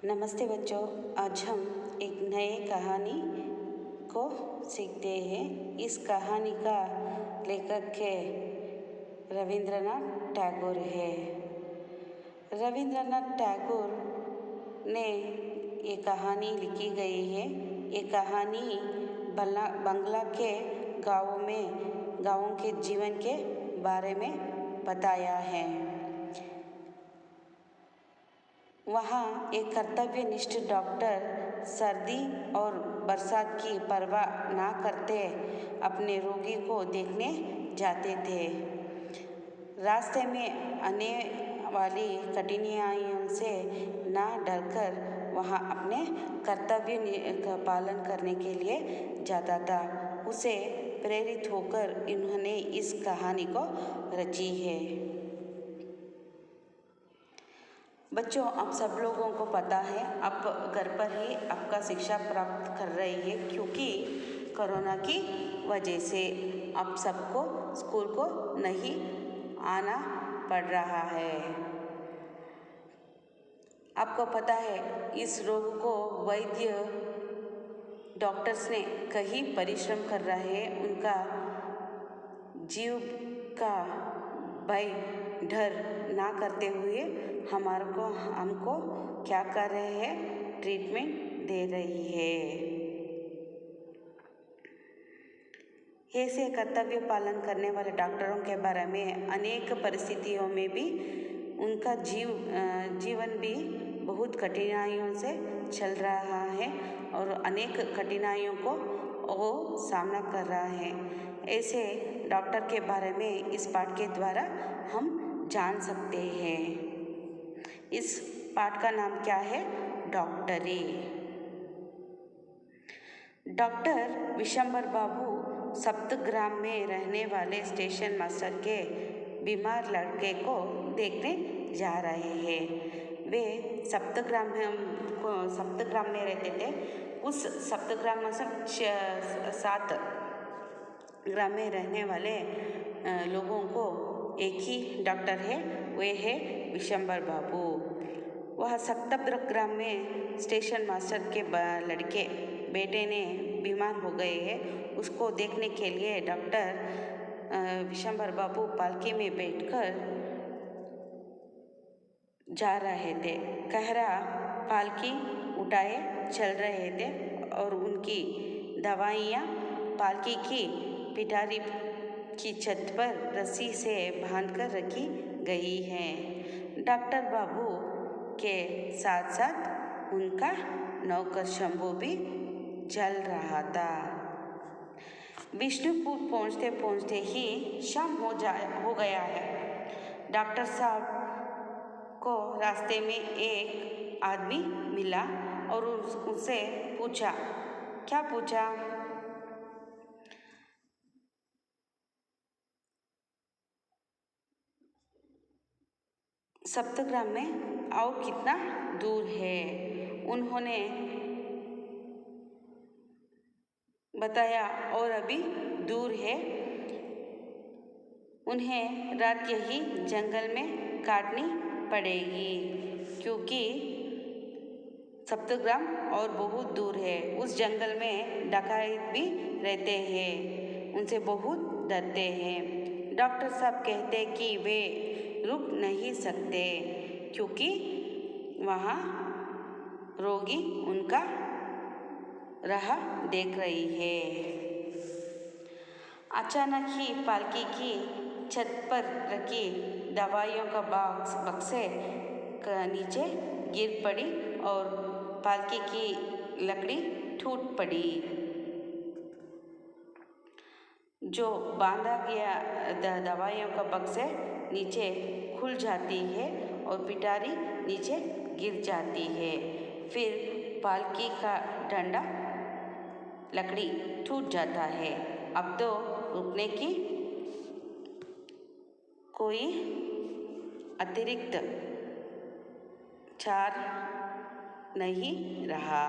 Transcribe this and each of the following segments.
नमस्ते बच्चों, आज हम एक नए कहानी को सीखते हैं। इस कहानी का लेखक है रविंद्रनाथ टैगोर है। रविंद्रनाथ टैगोर ने ये कहानी लिखी गई है। ये कहानी बंगला के गाँवों के जीवन के बारे में बताया है। वहाँ एक कर्तव्यनिष्ठ डॉक्टर सर्दी और बरसात की परवाह ना करते अपने रोगी को देखने जाते थे। रास्ते में आने वाली कठिनाइयों से ना डरकर वहाँ अपने कर्तव्य का पालन करने के लिए जाता था। उसे प्रेरित होकर इन्होंने इस कहानी को रची है। बच्चों, आप सब लोगों को पता है आप घर पर ही आपका शिक्षा प्राप्त कर रही है, क्योंकि कोरोना की वजह से आप सबको स्कूल को नहीं आना पड़ रहा है। आपको पता है इस रोग को वैद्य डॉक्टर्स ने कई परिश्रम कर रहे हैं। उनका जीव का भय डर ना करते हुए हमको क्या कर रहे हैं, ट्रीटमेंट दे रही है। ऐसे कर्तव्य पालन करने वाले डॉक्टरों के बारे में अनेक परिस्थितियों में भी उनका जीवन भी बहुत कठिनाइयों से चल रहा है और अनेक कठिनाइयों को वो सामना कर रहा है। ऐसे डॉक्टर के बारे में इस पाठ के द्वारा हम जान सकते हैं। इस पाठ का नाम क्या है? डॉक्टरी। डॉक्टर विशंबर बाबू सप्तग्राम में रहने वाले स्टेशन मास्टर के बीमार लड़के को देखने जा रहे हैं। वे सप्तग्राम में रहते थे। उस सप्तग्राम में 7 ग्राम में रहने वाले लोगों को एक ही डॉक्टर है, वे है विशंबर बाबू। वह सप्तग्राम में स्टेशन मास्टर के लड़के बेटे ने बीमार हो गए हैं। उसको देखने के लिए डॉक्टर विशंबर बाबू पालकी में बैठकर जा रहे थे। कहरा पालकी उठाए चल रहे थे और उनकी दवाइयाँ पालकी की पिटारी की छत पर रस्सी से बांधकर रखी गई हैं। डॉक्टर बाबू के साथ साथ उनका नौकर शंभू भी चल रहा था। विष्णुपुर पहुँचते पहुँचते ही शाम हो गया है। डॉक्टर साहब को रास्ते में एक आदमी मिला और उससे पूछा। क्या पूछा? सप्तग्राम में और कितना दूर है? उन्होंने बताया और अभी दूर है। उन्हें रात यही जंगल में काटनी पड़ेगी, क्योंकि सप्तग्राम और बहुत दूर है। उस जंगल में डकैत भी रहते हैं, उनसे बहुत डरते हैं। डॉक्टर साहब कहते कि वे रुक नहीं सकते, क्योंकि वहाँ रोगी उनका राह देख रही है। अचानक ही पालकी की छत पर रखी दवाइयों का बक्से नीचे गिर पड़ी और पालकी की लकड़ी टूट पड़ी। जो बांधा गया दवाइयों का बक्से नीचे खुल जाती है और पिटारी नीचे गिर जाती है। फिर पालकी का डंडा लकड़ी टूट जाता है। अब तो रुकने की कोई अतिरिक्त चार नहीं रहा।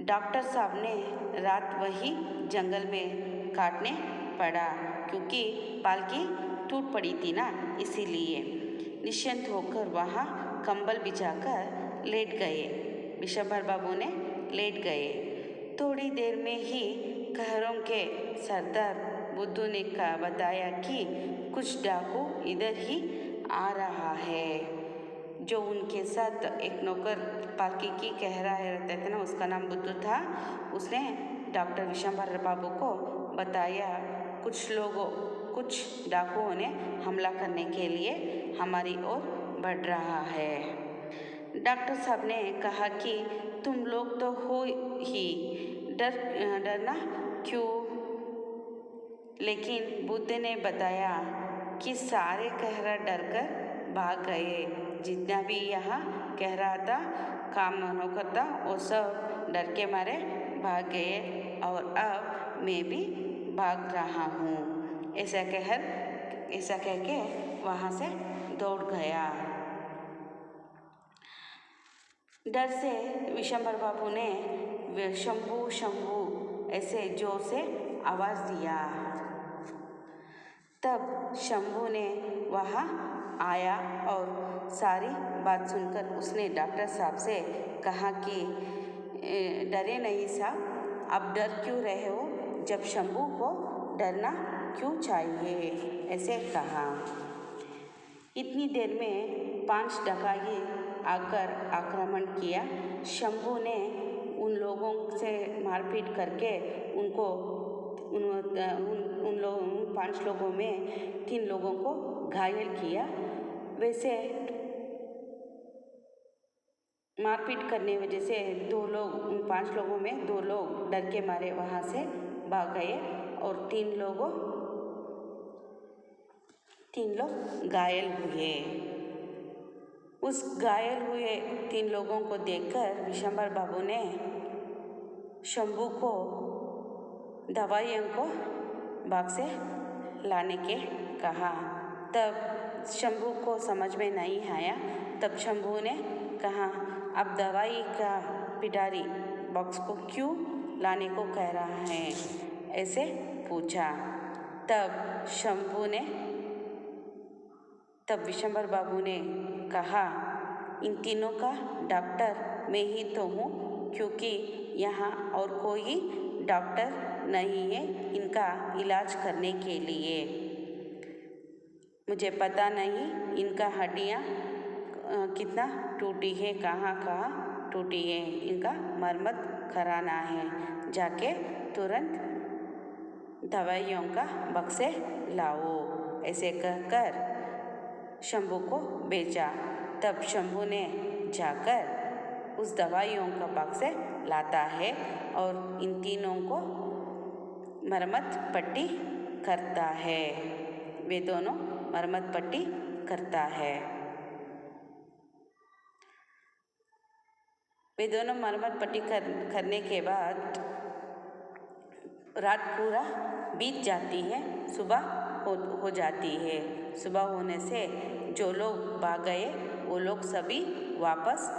डॉक्टर साहब ने रात वही जंगल में काटने पड़ा, क्योंकि पालकी टूट पड़ी थी ना, इसीलिए। निश्चिंत होकर वहाँ कंबल बिछाकर लेट गए। विशंबर बाबू ने लेट गए। थोड़ी देर में ही कहरों के सरदार बुद्धू ने बताया कि कुछ डाकू इधर ही आ रहा है। जो उनके साथ एक नौकर पालकी की कह रहा रहता था ना, उसका नाम बुद्धू था। उसने डॉक्टर विशंबर बाबू को बताया कुछ डाकुओं ने हमला करने के लिए हमारी ओर बढ़ रहा है। डॉक्टर साहब ने कहा कि तुम लोग तो हो ही, डरना क्यों? लेकिन बुद्ध ने बताया कि सारे कहरा डरकर भाग गए। जितना भी यहाँ कह रहा था काम नौकर था, वो सब डर के मारे भाग गए और अब मैं भी भाग रहा हूँ। ऐसा कह के वहाँ से दौड़ गया। डर से विशंबर बाबू ने शंभू शंभू ऐसे जोर से आवाज़ दिया। तब शंभू ने वहाँ आया और सारी बात सुनकर उसने डॉक्टर साहब से कहा कि डरे नहीं साहब, आप डर क्यों रहे हो? जब शंभू को डरना क्यों चाहिए? ऐसे कहा। इतनी देर में 5 डकाई आकर आक्रमण किया। शंभू ने उन लोगों से मारपीट करके उन 5 लोगों में 3 लोगों को घायल किया। वैसे मारपीट करने वजह से 2 लोग, उन 5 लोगों में 2 लोग डर के मारे वहाँ से भाग गए और 3 लोग घायल हुए। उस घायल हुए 3 लोगों को देखकर विशंबर बाबू ने शंभू को दवाइयों को बाग से लाने के कहा। तब शंभू को समझ में नहीं आया। तब शंभू ने कहा, अब दवाई का पिटारी बॉक्स को क्यों लाने को कह रहा है? ऐसे पूछा। तब विशंबर बाबू ने कहा, इन तीनों का डॉक्टर मैं ही तो हूँ, क्योंकि यहाँ और कोई डॉक्टर नहीं है इनका इलाज करने के लिए। मुझे पता नहीं इनका हड्डियाँ कितना टूटी है, कहाँ टूटी है, इनका मरम्मत कराना है। जाके तुरंत दवाइयों का बक्से लाओ। ऐसे कहकर शंभू को भेजा। तब शंभू ने जाकर उस दवाइयों का बक्से लाता है और इन तीनों को मरम्मत पट्टी करता है। वे दोनों मरम्मत पट्टी करता है। वे दोनों मरम्मत पट्टी करने के बाद रात पूरा बीत जाती है, सुबह हो जाती है। सुबह होने से जो लोग भाग गए वो लोग सभी वापस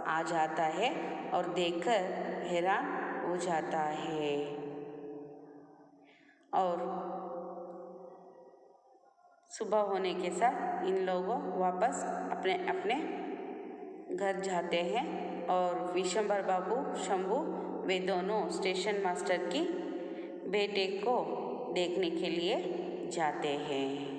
आ जाता है और देखकर हैरान हो जाता है। और सुबह होने के साथ इन लोगों वापस अपने अपने घर जाते हैं और विशंबर बाबू, शंभू, वे दोनों स्टेशन मास्टर की बेटे को देखने के लिए जाते हैं।